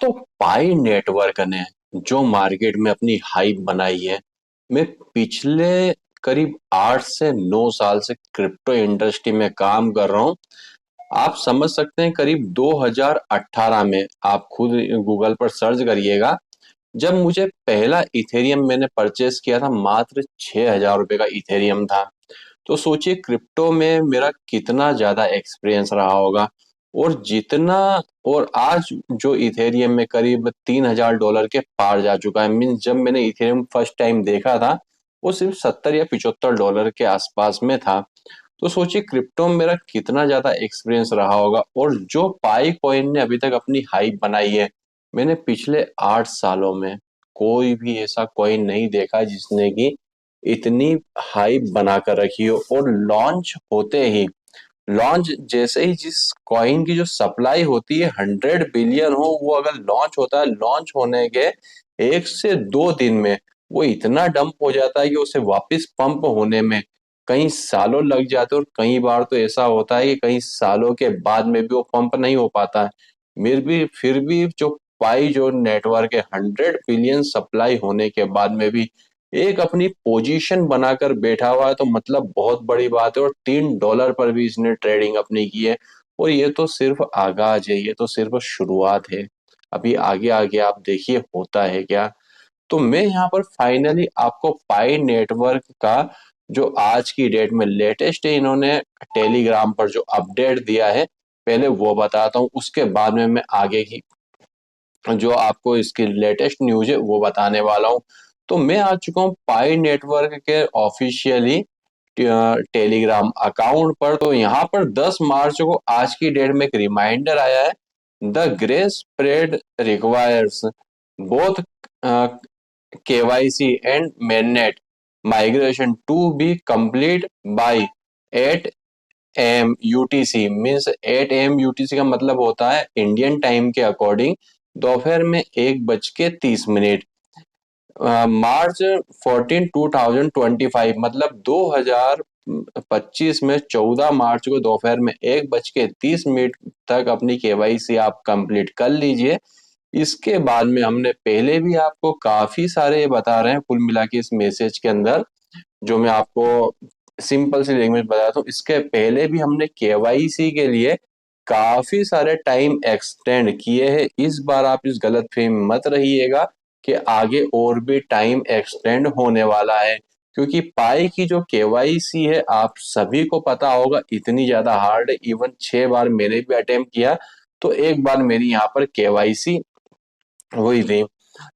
तो पाई नेटवर्क ने जो मार्केट में अपनी हाइप बनाई है, मैं पिछले करीब 8 से 9 साल से क्रिप्टो इंडस्ट्री में काम कर रहा हूँ। आप समझ सकते हैं करीब 2018 में आप खुद गूगल पर सर्च करिएगा। जब मुझे पहला इथेरियम मैंने परचेस किया था, मात्र 6,000 रुपए का इथेरियम था। तो सोचिए क्रिप्टो में मेरा कितना ज्यादा एक्सपीरियंस रहा होगा। और जितना और आज जो इथेरियम में करीब $3,000 के पार जा चुका है। मीन्स जब मैंने इथेरियम फर्स्ट टाइम देखा था, वो सिर्फ 70 या $75 के आसपास में था। तो सोचिए क्रिप्टो में मेरा कितना ज्यादा एक्सपीरियंस रहा होगा। और जो पाई कॉइन ने अभी तक अपनी हाइप बनाई है, मैंने पिछले 8 सालों में कोई भी ऐसा कॉइन नहीं देखा जिसने की इतनी हाइप बना कर रखी हो। और लॉन्च जैसे ही जिस कॉइन की जो सप्लाई होती है 100 बिलियन हो, वो अगर लॉन्च होता है, लॉन्च होने के 1 से 2 दिन में वो इतना डंप हो जाता है कि उसे वापस पंप होने में कई सालों लग जाते हैं। और कई बार तो ऐसा होता है कि कई सालों के बाद में भी वो पंप नहीं हो पाता है। फिर भी जो पाई जो नेटवर्क है, 100 बिलियन सप्लाई होने के बाद में भी एक अपनी पोजीशन बनाकर बैठा हुआ है, तो मतलब बहुत बड़ी बात है। और $3 पर भी इसने ट्रेडिंग अपनी की है। और ये तो सिर्फ आगाज है, ये तो सिर्फ शुरुआत है। अभी आगे आगे आप देखिए होता है क्या। तो मैं यहाँ पर फाइनली आपको पाई नेटवर्क का जो आज की डेट में लेटेस्ट है, इन्होंने टेलीग्राम पर जो अपडेट दिया है, पहले वो बताता हूँ। उसके बाद में मैं आगे की जो आपको इसकी लेटेस्ट न्यूज है वो बताने वाला हूँ। तो मैं आ चुका हूँ पाई नेटवर्क के ऑफिशियली टेलीग्राम अकाउंट पर। तो यहाँ पर 10 मार्च को आज की डेट में एक रिमाइंडर आया है। The grey spread requires both KYC and mainnet migration to be complete bye 8 AM UTC। Means 8 AM UTC का मतलब होता है इंडियन टाइम के अकॉर्डिंग दोपहर में 1:30। मार्च 14 2025 मतलब 2025 में 14 मार्च को दोपहर में 1:30 तक अपनी केवाईसी आप कंप्लीट कर लीजिए। इसके बाद में हमने पहले भी आपको काफी सारे बता रहे हैं कुल मिला के इस मैसेज के अंदर, जो मैं आपको सिंपल सी लैंग्वेज बताता हूँ। इसके पहले भी हमने केवाईसी के लिए काफी सारे टाइम एक्सटेंड किए हैं। इस बार आप इस गलत फहमी मत रहिएगा कि आगे और भी टाइम एक्सटेंड होने वाला है। क्योंकि पाई की जो केवाईसी है, आप सभी को पता होगा, इतनी ज्यादा हार्ड है। इवन 6 बार मैंने भी अटेम्प्ट किया, तो एक बार मेरी यहाँ पर केवाईसी हुई थी।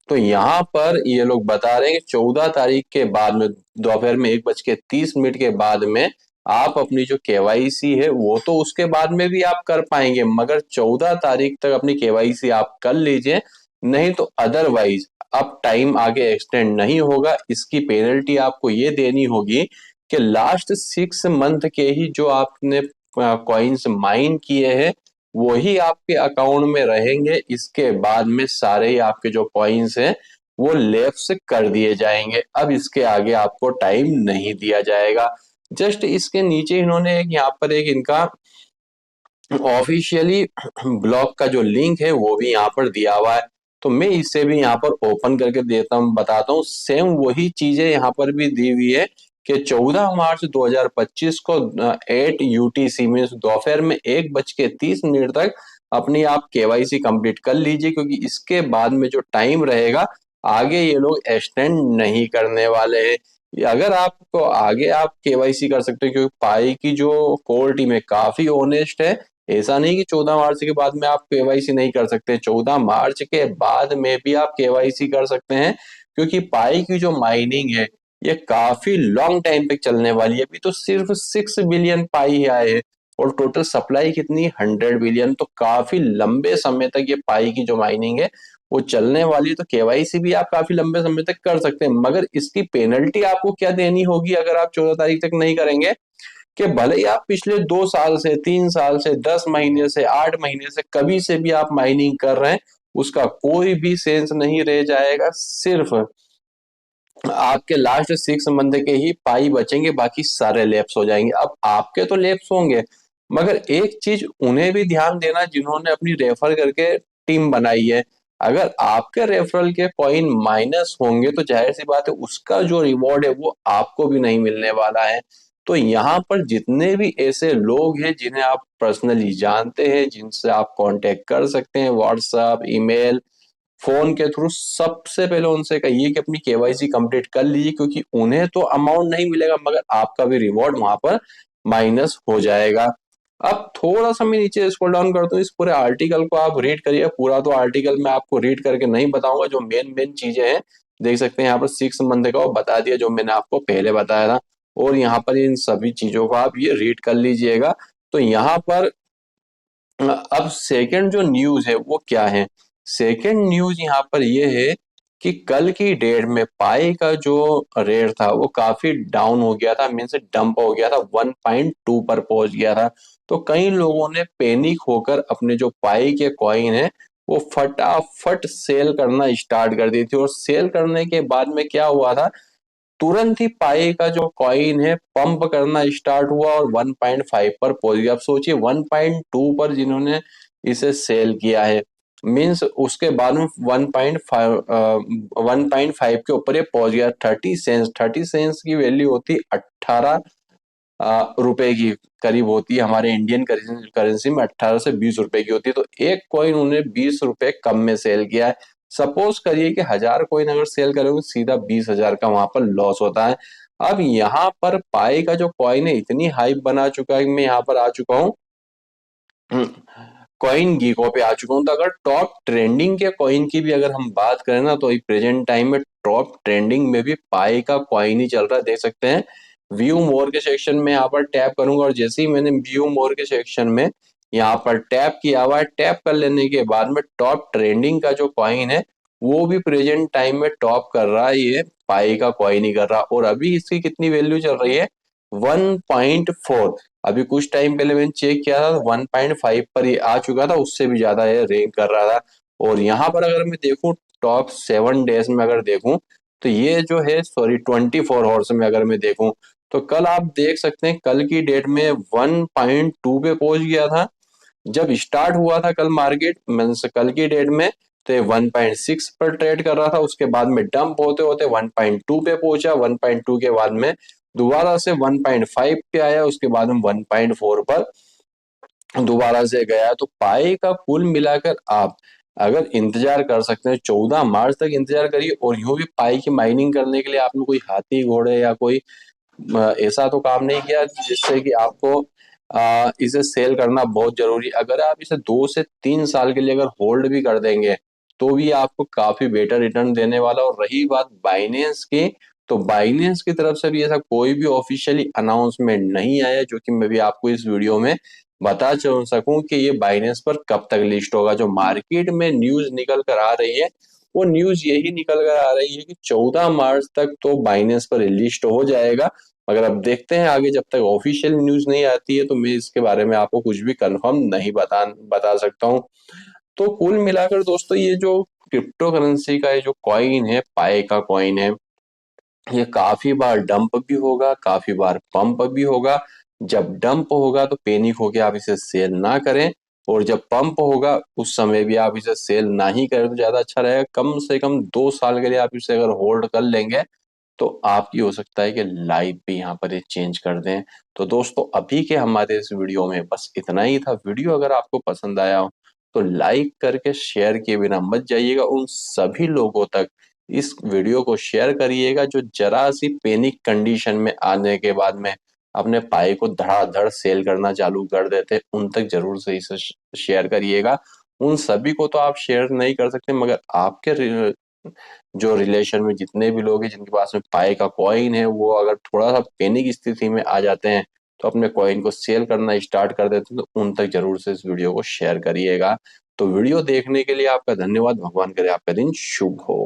तो यहाँ पर ये लोग बता रहे हैं कि 14 तारीख के बाद में दोपहर में 1:30 के बाद में आप अपनी जो केवाईसी है वो तो उसके बाद में भी आप कर पाएंगे, मगर 14 तारीख तक अपनी केवाईसी आप कर लीजिए। नहीं तो अदरवाइज अब टाइम आगे एक्सटेंड नहीं होगा। इसकी पेनल्टी आपको ये देनी होगी कि लास्ट 6 मंथ के ही जो आपने कॉइन्स माइन किए हैं वही आपके अकाउंट में रहेंगे। इसके बाद में सारे ही आपके जो कॉइन्स हैं वो लेफ्ट कर दिए जाएंगे। अब इसके आगे आपको टाइम नहीं दिया जाएगा। जस्ट इसके नीचे इन्होंने एक यहाँ पर एक इनका ऑफिशियली ब्लॉग का जो लिंक है वो भी यहाँ पर दिया हुआ है। तो मैं इसे भी यहाँ पर ओपन करके देता हूँ, बताता हूँ। सेम वही चीजें यहाँ पर भी दी हुई है कि 14 मार्च 2025 को 8 UTC में दोपहर में 1:30 तक अपनी आप केवाईसी कंप्लीट कर लीजिए। क्योंकि इसके बाद में जो टाइम रहेगा आगे ये लोग एक्सटेंड नहीं करने वाले हैं। अगर आपको आगे आप केवाईसी कर सकते हैं, क्योंकि पाई की जो कोर टीम है काफी ऑनेस्ट है। ऐसा नहीं कि 14 मार्च के बाद में आप केवाईसी नहीं कर सकते, 14 मार्च के बाद में भी आप केवाईसी कर सकते हैं। क्योंकि पाई की जो माइनिंग है ये काफी लॉन्ग टाइम पे चलने वाली है। अभी तो सिर्फ 6 बिलियन पाई ही आए हैं और टोटल सप्लाई कितनी, 100 बिलियन। तो काफी लंबे समय तक ये पाई की जो माइनिंग है वो चलने वाली है। तो केवाईसी भी आप काफी लंबे समय तक कर सकते हैं, मगर इसकी पेनल्टी आपको क्या देनी होगी अगर आप 14 तारीख तक नहीं करेंगे। कि भले ही आप पिछले 2 साल से, 3 साल से, 10 महीने से, 8 महीने से, कभी से भी आप माइनिंग कर रहे हैं, उसका कोई भी सेंस नहीं रह जाएगा। सिर्फ आपके लास्ट 6 मंथ के ही पाई बचेंगे, बाकी सारे लैप्स हो जाएंगे। अब आपके तो लैप्स होंगे, मगर एक चीज उन्हें भी ध्यान देना जिन्होंने अपनी रेफर करके टीम बनाई है। अगर आपके रेफरल के कॉइन माइनस होंगे तो जाहिर सी बात है उसका जो रिवॉर्ड है वो आपको भी नहीं मिलने वाला है। तो यहाँ पर जितने भी ऐसे लोग हैं जिन्हें आप पर्सनली जानते हैं, जिनसे आप कांटेक्ट कर सकते हैं व्हाट्सएप, ईमेल, फोन के थ्रू, सबसे पहले उनसे कहिए कि अपनी केवाईसी कंप्लीट कर लीजिए, क्योंकि उन्हें तो अमाउंट नहीं मिलेगा मगर आपका भी रिवॉर्ड वहां पर माइनस हो जाएगा। अब थोड़ा सा मैं नीचे स्क्रॉल डाउन करता हूँ, इस पूरे आर्टिकल को आप रीड करिए। पूरा तो आर्टिकल मैं आपको रीड करके नहीं बताऊंगा, जो मेन मेन चीजें हैं देख सकते हैं यहाँ पर 6 मंथ का वो बता दिया जो मैंने आपको पहले बताया था। और यहाँ पर इन सभी चीजों को आप ये रीड कर लीजिएगा। तो यहाँ पर अब सेकंड जो न्यूज है वो क्या है। सेकंड न्यूज यहाँ पर ये है कि कल की डेट में पाई का जो रेट था वो काफी डाउन हो गया था, मीन से डंप हो गया था, 1.2 पर पहुंच गया था। तो कई लोगों ने पैनिक होकर अपने जो पाई के कॉइन है वो फटाफट सेल करना स्टार्ट कर दी थी। और सेल करने के बाद में क्या हुआ था, तुरंत ही पाई का जो कॉइन है पंप करना स्टार्ट हुआ और 1.5 पर पहुंच गया। अब सोचिए 1.2 पर जिन्होंने इसे सेल किया है, मींस उसके बाद में 1.5 के ऊपर ये पहुंच गया। 30 सेंस, 30 सेंस की वैल्यू होती 18 रुपए की करीब होती है, हमारे इंडियन करेंसी में 18 से 20 रुपए की होती है। तो एक कॉइन उन्हें 20 रुपए कम में सेल किया है। सपोज करिए कि 1000 कॉइन अगर सेल करोगे सीधा 20,000 का वहां पर लॉस होता है। अब यहाँ पर पाई का जो कॉइन है इतनी हाइप बना चुका है कि मैं यहाँ पर आ चुका हूँ कॉइन गीको पे आ चुका हूँ। तो अगर टॉप ट्रेंडिंग के कॉइन की भी अगर हम बात करें ना, तो प्रेजेंट टाइम में टॉप ट्रेंडिंग में भी पाई का कॉइन ही चल रहा है। देख सकते हैं व्यू मोर के सेक्शन में यहाँ पर टैप करूंगा, और जैसे ही मैंने व्यू मोर के सेक्शन में यहाँ पर टैप किया हुआ है, टैप कर लेने के बाद में टॉप ट्रेंडिंग का जो कॉइन है वो भी प्रेजेंट टाइम में टॉप कर रहा है, ये पाई का कॉइन ही कर रहा। और अभी इसकी कितनी वैल्यू चल रही है, 1.4। अभी कुछ टाइम पहले मैंने चेक किया था 1.5 पर ये आ चुका था, उससे भी ज्यादा ये रैंक कर रहा था। और यहाँ पर अगर मैं देखूं टॉप 7 डेज में अगर देखूं तो ये जो है, सॉरी 24 आवर्स में अगर मैं देखूं तो कल आप देख सकते हैं कल की डेट में 1.2 पे पहुंच गया था। जब स्टार्ट हुआ था कल मार्केट मीन्स कल की डेट में तो 1.6 पर ट्रेड कर रहा था, उसके बाद में डंप होते होते 1.2 पे पहुंचा, 1.2 के बाद में दोबारा से 1.5 पे आया, उसके बाद में 1.4 पर दोबारा से गया। तो पाई का कुल मिलाकर आप अगर इंतजार कर सकते हैं 14 मार्च तक इंतजार करिए। और यूं भी पाई की माइनिंग करने के लिए आपने कोई हाथी घोड़े या कोई ऐसा तो काम नहीं किया जिससे कि आपको इसे सेल करना बहुत जरूरी। अगर आप इसे 2 से 3 साल के लिए अगर होल्ड भी कर देंगे तो भी आपको काफी बेटर रिटर्न देने वाला। और रही बात बाइनेंस की, तो बाइनेंस की तरफ से भी ऐसा कोई भी ऑफिशियली अनाउंसमेंट नहीं आया जो कि मैं भी आपको इस वीडियो में बता चल सकूं कि ये बाइनेंस पर कब तक लिस्ट होगा। जो मार्केट में न्यूज निकल कर आ रही है वो न्यूज यही निकल कर आ रही है कि 14 मार्च तक तो बाइनेंस पर लिस्ट हो जाएगा। मगर अब देखते हैं आगे, जब तक ऑफिशियल न्यूज नहीं आती है तो मैं इसके बारे में आपको कुछ भी कंफर्म नहीं बता सकता हूँ। तो कुल मिलाकर दोस्तों ये जो क्रिप्टो करेंसी का ये जो कॉइन है, पाई का कॉइन है, ये काफी बार डंप भी होगा, काफी बार पंप भी होगा। जब डंप होगा तो पैनिक होके आप इसे सेल ना करें, और जब पंप होगा उस समय भी आप इसे सेल ना ही करें तो ज्यादा अच्छा रहेगा। कम से कम 2 साल के लिए आप इसे अगर होल्ड कर लेंगे तो आपकी हो सकता है कि लाइफ भी यहाँ पर ये चेंज कर दें। तो दोस्तों अभी के हमारे इस वीडियो में बस इतना ही था। वीडियो अगर आपको पसंद आया हो तो लाइक करके शेयर किए बिना मत जाइएगा, उन सभी लोगों तक इस वीडियो को शेयर करिएगा जो जरा सी पैनिक कंडीशन में आने के बाद में अपने पाई को धड़ाधड़ सेल करना चालू कर देते, उन तक जरूर से इसे शेयर करिएगा। उन सभी को तो आप शेयर नहीं कर सकते मगर आपके जो रिलेशन में जितने भी लोग हैं जिनके पास में पाई का कॉइन है वो अगर थोड़ा सा पैनिक स्थिति में आ जाते हैं तो अपने कॉइन को सेल करना स्टार्ट कर देते हैं, तो उन तक जरूर से इस वीडियो को शेयर करिएगा। तो वीडियो देखने के लिए आपका धन्यवाद। भगवान करे आपका दिन शुभ हो।